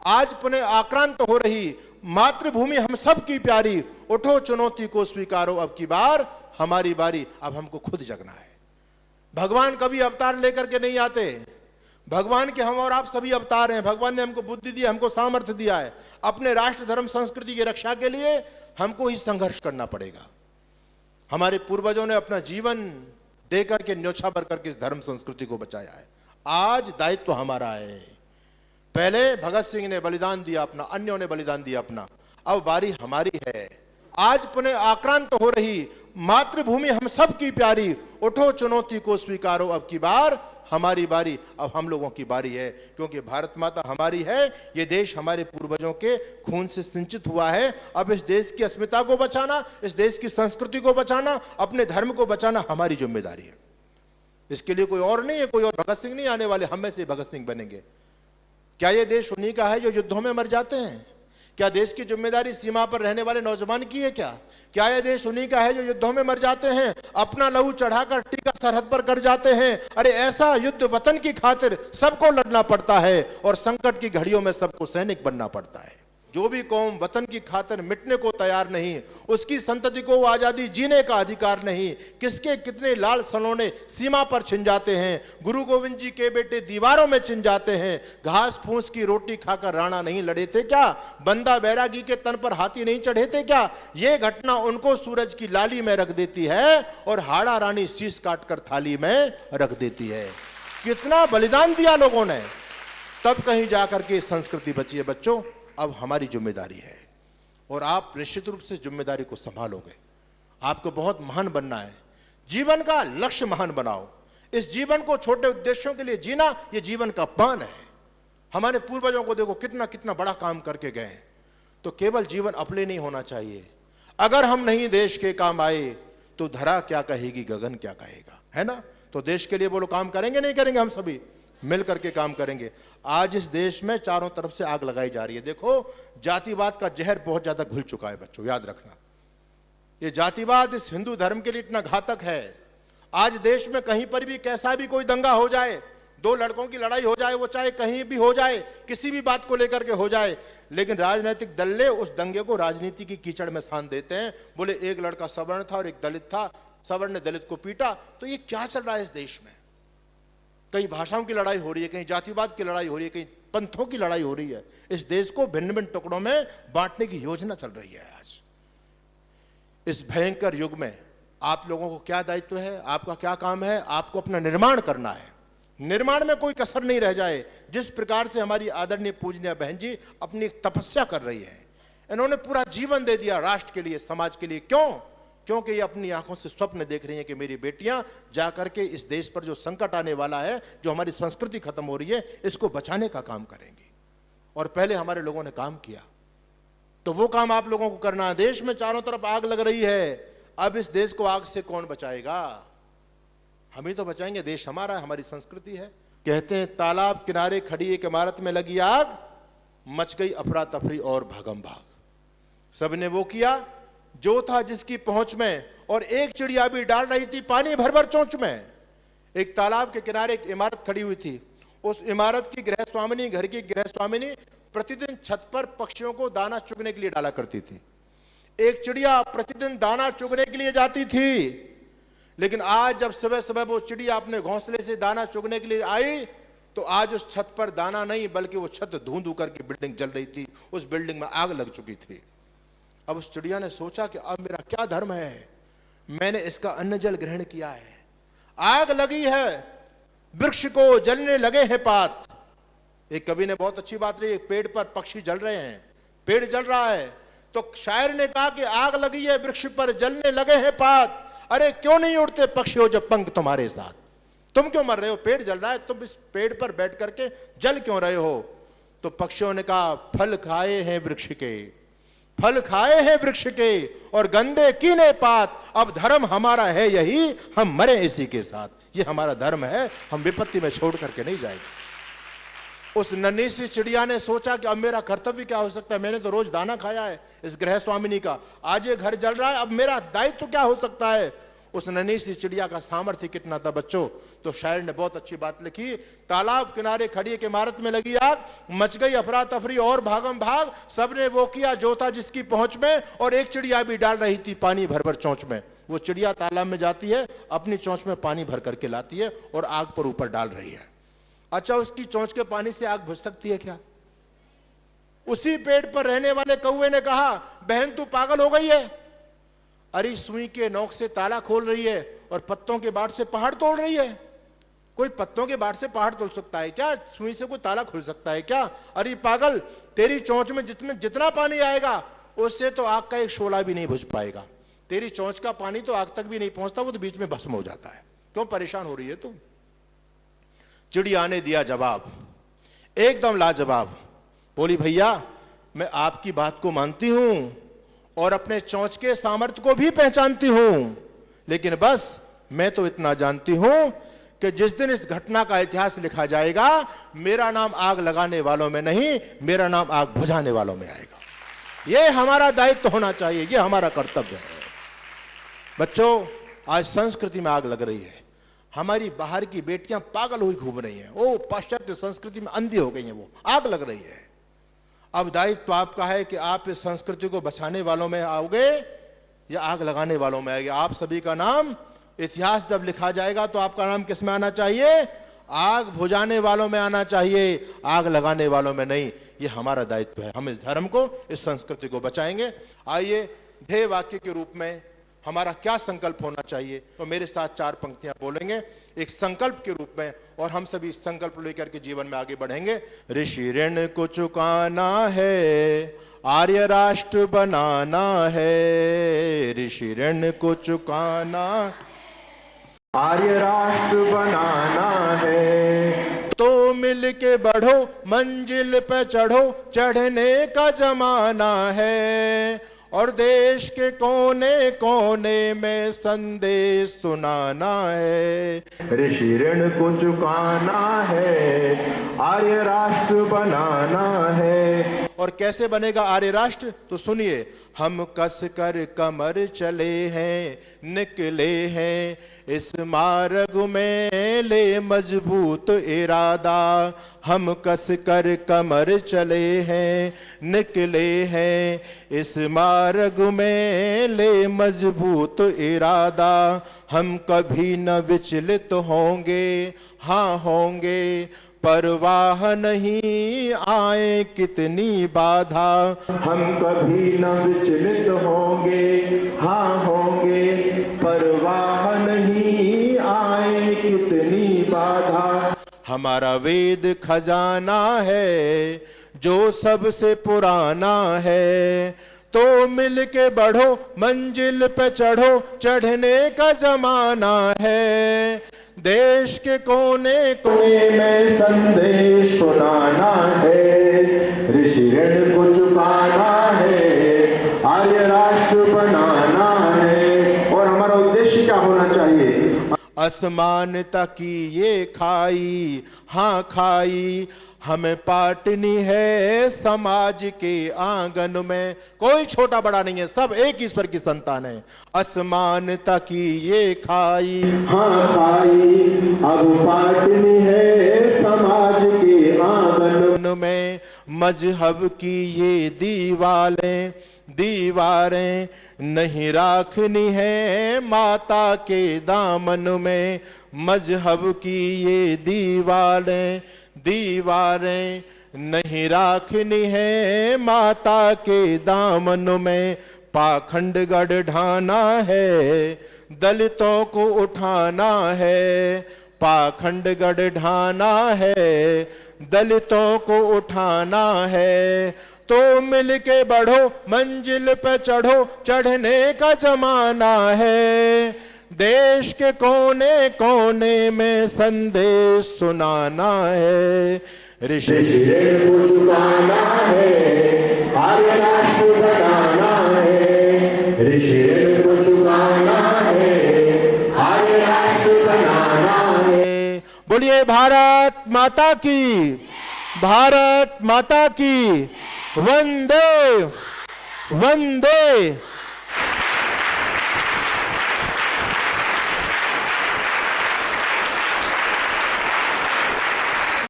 आज पुनः आक्रांत हो रही मातृभूमि हम सब की प्यारी, उठो चुनौती को स्वीकारो अब की बार हमारी बारी, अब हमको खुद जगना है। भगवान कभी अवतार लेकर के नहीं आते, भगवान के हम और आप सभी अवतार हैं। भगवान ने हमको बुद्धि दी, हमको सामर्थ्य दिया है। अपने राष्ट्र धर्म संस्कृति की रक्षा के लिए हमको ही संघर्ष करना पड़ेगा। हमारे पूर्वजों ने अपना जीवन देकर के न्योछावर करके इस धर्म संस्कृति को बचाया है। आज दायित्व हमारा है। पहले भगत सिंह ने बलिदान दिया अपना, अन्यों ने बलिदान दिया अपना, अब बारी हमारी है। आज पुनः आक्रांत हो रही मातृभूमि हम सब की प्यारी, उठो चुनौती को स्वीकारो अब की बार हमारी बारी, अब हम लोगों की बारी है। क्योंकि भारत माता हमारी है, ये देश हमारे पूर्वजों के खून से सिंचित हुआ है। अब इस देश की अस्मिता को बचाना, इस देश की संस्कृति को बचाना, अपने धर्म को बचाना हमारी जिम्मेदारी है। इसके लिए कोई और नहीं है, कोई और भगत सिंह नहीं आने वाले, हम में से भगत सिंह बनेंगे। क्या ये देश उन्हीं का है जो युद्धों में मर जाते हैं? क्या देश की जिम्मेदारी सीमा पर रहने वाले नौजवान की है? क्या यह देश उन्हीं का है जो युद्धों में मर जाते हैं, अपना लहू चढ़ाकर टीका सरहद पर कर जाते हैं? अरे ऐसा युद्ध वतन की खातिर सबको लड़ना पड़ता है और संकट की घड़ियों में सबको सैनिक बनना पड़ता है। जो भी कौम वतन की खातिर मिटने को तैयार नहीं, उसकी संतति को आजादी जीने का अधिकार नहीं। किसके कितने लाल सलोने सीमा पर छिन जाते हैं, गुरु गोविंद जी के बेटे दीवारों में छिन जाते हैं। घास फूस की रोटी खाकर राणा नहीं लड़े थे क्या? बंदा बैरागी के तन पर हाथी नहीं चढ़े थे क्या? ये घटना उनको सूरज की लाली में रख देती है और हाड़ा रानी शीश काटकर थाली में रख देती है। कितना बलिदान दिया लोगों ने, तब कहीं जाकर के संस्कृति बची है। बच्चों, अब हमारी जिम्मेदारी है और आप निश्चित रूप से जिम्मेदारी को संभालोगे। आपको बहुत महान बनना है, जीवन का लक्ष्य महान बनाओ। इस जीवन को छोटे उद्देश्यों के लिए जीना, यह जीवन का पान है। हमारे पूर्वजों को देखो कितना कितना बड़ा काम करके गए हैं। तो केवल जीवन अपने नहीं होना चाहिए। अगर हम नहीं देश के काम आए तो धरा क्या कहेगी, गगन क्या कहेगा, है ना? तो देश के लिए बोलो, काम करेंगे नहीं करेंगे? हम सभी मिल करके काम करेंगे। आज इस देश में चारों तरफ से आग लगाई जा रही है। देखो, जातिवाद का जहर बहुत ज्यादा घुल चुका है बच्चों, याद रखना। ये जातिवाद इस हिंदू धर्म के लिए इतना घातक है। आज देश में कहीं पर भी कैसा भी कोई दंगा हो जाए, दो लड़कों की लड़ाई हो जाए, वो चाहे कहीं भी हो जाए, किसी भी बात को लेकर के हो जाए, लेकिन राजनीतिक दल उस दंगे को राजनीति की कीचड़ में स्थान देते हैं। बोले एक लड़का सवर्ण था और एक दलित था, सवर्ण ने दलित को पीटा। तो ये क्या चल रहा है इस देश में? कहीं भाषाओं की लड़ाई हो रही है, कहीं जातिवाद की लड़ाई हो रही है, कहीं पंथों की लड़ाई हो रही है। इस देश को भिन्न भिन्न टुकड़ों में बांटने की योजना चल रही है। आज इस भयंकर युग में आप लोगों को क्या दायित्व है, आपका क्या काम है? आपको अपना निर्माण करना है। निर्माण में कोई कसर नहीं रह जाए। जिस प्रकार से हमारी आदरणीय पूजनीय बहन जी अपनी तपस्या कर रही है, इन्होंने पूरा जीवन दे दिया राष्ट्र के लिए, समाज के लिए। क्यों? क्योंकि ये अपनी आंखों से स्वप्न देख रही हैं कि मेरी बेटियां जाकर के इस देश पर जो संकट आने वाला है, जो हमारी संस्कृति खत्म हो रही है, इसको बचाने का काम करेंगी। और पहले हमारे लोगों ने काम किया, तो वो काम आप लोगों को करना है। देश में चारों तरफ आग लग रही है, अब इस देश को आग से कौन बचाएगा? हम ही तो बचाएंगे। देश हमारा है, हमारी संस्कृति है। कहते हैं तालाब किनारे खड़ी एक इमारत में लगी आग, मच गई अफरा तफरी और भागम भाग। सबने वो किया जो था जिसकी पहुंच में, और एक चिड़िया भी डाल रही थी पानी भर भर चोंच में। एक तालाब के किनारे एक इमारत खड़ी हुई थी। उस इमारत की गृहस्वामिनी, घर की गृहस्वामिनी प्रतिदिन छत पर पक्षियों को दाना चुगने के लिए डाला करती थी। एक चिड़िया प्रतिदिन दाना चुगने के लिए जाती थी, लेकिन आज जब सुबह सुबह वो चिड़िया अपने घोंसले से दाना चुगने के लिए आई, तो आज उस छत पर दाना नहीं, बल्कि वो छत धूं धूं करके बिल्डिंग जल रही थी। उस बिल्डिंग में आग लग चुकी थी। अब उस चिड़िया ने सोचा कि अब मेरा क्या धर्म है, मैंने इसका अन्न जल ग्रहण किया है। आग लगी है, वृक्ष को जलने लगे हैं पात। एक कवि ने बहुत अच्छी बात रही, एक पेड़ पर पक्षी जल रहे हैं, पेड़ जल रहा है, तो शायर ने कहा कि आग लगी है, वृक्ष पर जलने लगे हैं पात। अरे क्यों नहीं उड़ते पक्षियों जब पंख तुम्हारे साथ? तुम क्यों मर रहे हो? पेड़ जल रहा है, तुम इस पेड़ पर बैठ करके जल क्यों रहे हो? तो पक्षियों ने कहा फल खाए हैं वृक्ष के, फल खाए हैं वृक्ष के और गंदे कीने पात। अब धर्म हमारा है यही, हम मरे इसी के साथ। ये हमारा धर्म है, हम विपत्ति में छोड़ करके नहीं जाएंगे। उस नन्ही सी चिड़िया ने सोचा कि अब मेरा कर्तव्य क्या हो सकता है? मैंने तो रोज दाना खाया है इस गृह स्वामिनी का, आज ये घर जल रहा है, अब मेरा दायित्व क्या हो सकता है? उस नन्ही सी चिड़िया का सामर्थ्य कितना था बच्चों। तो शायर ने बहुत अच्छी बात लिखी, तालाब किनारे खड़ी एक इमारत में लगी आग, मच गई अफरा तफरी और भागम भाग, सबने वो किया जो था जिसकी पहुंच में, और एक चिड़िया भी डाल रही थी पानी भर भर चोंच में। वो चिड़िया तालाब में जाती है, अपनी चोंच में पानी भर करके लाती है और आग पर ऊपर डाल रही है। अच्छा, उसकी चोंच के पानी से आग बुझ सकती है क्या? उसी पेड़ पर रहने वाले कौवे ने कहा, बहन तू पागल हो गई है, अरे सुई के नोक से ताला खोल रही है और पत्तों के बाट से पहाड़ तोड़ रही है। कोई पत्तों के बाट से पहाड़ तोड़ सकता है क्या? सुई से कोई ताला खुल सकता है क्या? अरे पागल, तेरी चोंच में जितना पानी आएगा उससे तो आग का एक शोला भी नहीं बुझ पाएगा। तेरी चोंच का पानी तो आग तक भी नहीं पहुंचता, वो तो बीच में भस्म हो जाता है। क्यों परेशान हो रही है तुम? चिड़िया ने दिया जवाब, एकदम लाजवाब। बोली, भैया मैं आपकी बात को मानती हूं और अपने चोंच के सामर्थ्य को भी पहचानती हूं, लेकिन बस मैं तो इतना जानती हूं कि जिस दिन इस घटना का इतिहास लिखा जाएगा, मेरा नाम आग लगाने वालों में नहीं, मेरा नाम आग बुझाने वालों में आएगा। यह हमारा दायित्व होना चाहिए, यह हमारा कर्तव्य है। बच्चों, आज संस्कृति में आग लग रही है। हमारी बाहर की बेटियां पागल हुई घूम रही हैं, वो पाश्चात्य संस्कृति में अंधी हो गई हैं, वो आग लग रही है। अब दायित्व आपका है कि आप इस संस्कृति को बचाने वालों में आओगे या आग लगाने वालों में आएंगे। आप सभी का नाम, इतिहास जब लिखा जाएगा तो आपका नाम किस में आना चाहिए? आग बुझाने वालों में आना चाहिए, आग लगाने वालों में नहीं। ये हमारा दायित्व है। हम इस धर्म को, इस संस्कृति को बचाएंगे। आइए ध्येय वाक्य के रूप में हमारा क्या संकल्प होना चाहिए, तो मेरे साथ 4 पंक्तियां बोलेंगे एक संकल्प के रूप में, और हम सभी संकल्प लेकर के जीवन में आगे बढ़ेंगे। ऋषि ऋण को चुकाना है, आर्य राष्ट्र बनाना है। ऋषि ऋण को चुकाना, आर्य राष्ट्र बनाना है। तो मिल के बढ़ो, मंजिल पे चढ़ो, चढ़ने का जमाना है। और देश के कोने कोने में संदेश सुनाना है। ऋषि ऋण को चुकाना है, आर्य राष्ट्र बनाना है। और कैसे बनेगा आर्य राष्ट्र? तो सुनिए, हम कस कर कमर चले हैं, निकले हैं इस मार्ग में, ले मजबूत इरादा। हम कस कर कमर चले हैं, निकले हैं इस मार्ग में, ले मजबूत इरादा। हम कभी न विचलित होंगे, हाँ होंगे, परवाह नहीं आए कितनी बाधा। हम कभी न विचलित होंगे, हाँ होंगे, परवाह नहीं आए कितनी बाधा। हमारा वेद खजाना है जो सबसे पुराना है। तो मिल के बढ़ो, मंजिल पे चढ़ो, चढ़ने का जमाना है। देश के कोने कोने में संदेश सुनाना है। ऋषि ऋण को चुकाना है, आर्य राष्ट्र बनाना है। और हमारा उद्देश्य क्या होना चाहिए? असमानता की ये खाई, हाँ खाई, हमें पाटनी है समाज के आंगन में। कोई छोटा बड़ा नहीं है, सब एक ईश्वर की संतान है। असमानता की ये खाई, हाँ खाई, अब पाटनी है समाज के आंगन में। मजहब की ये दीवारें नहीं राखनी है माता के दामन में। मजहब की ये दीवारें नहीं राखनी है माता के दामन में। पाखंड गढ़ ढाना है, दलितों को उठाना है। पाखंड गढ़ ढाना है, दलितों को उठाना है। तो मिल के बढ़ो, मंजिल पे चढ़ो, चढ़ने का जमाना है। देश के कोने कोने में संदेश सुनाना है। ऋषि ऋण को चुकाना है, आर्य राष्ट्र बनाना है। ऋषि ऋण को चुकाना है, आर्य राष्ट्र बनाना है। बोलिए भारत माता की, भारत माता की। वंदे वंदे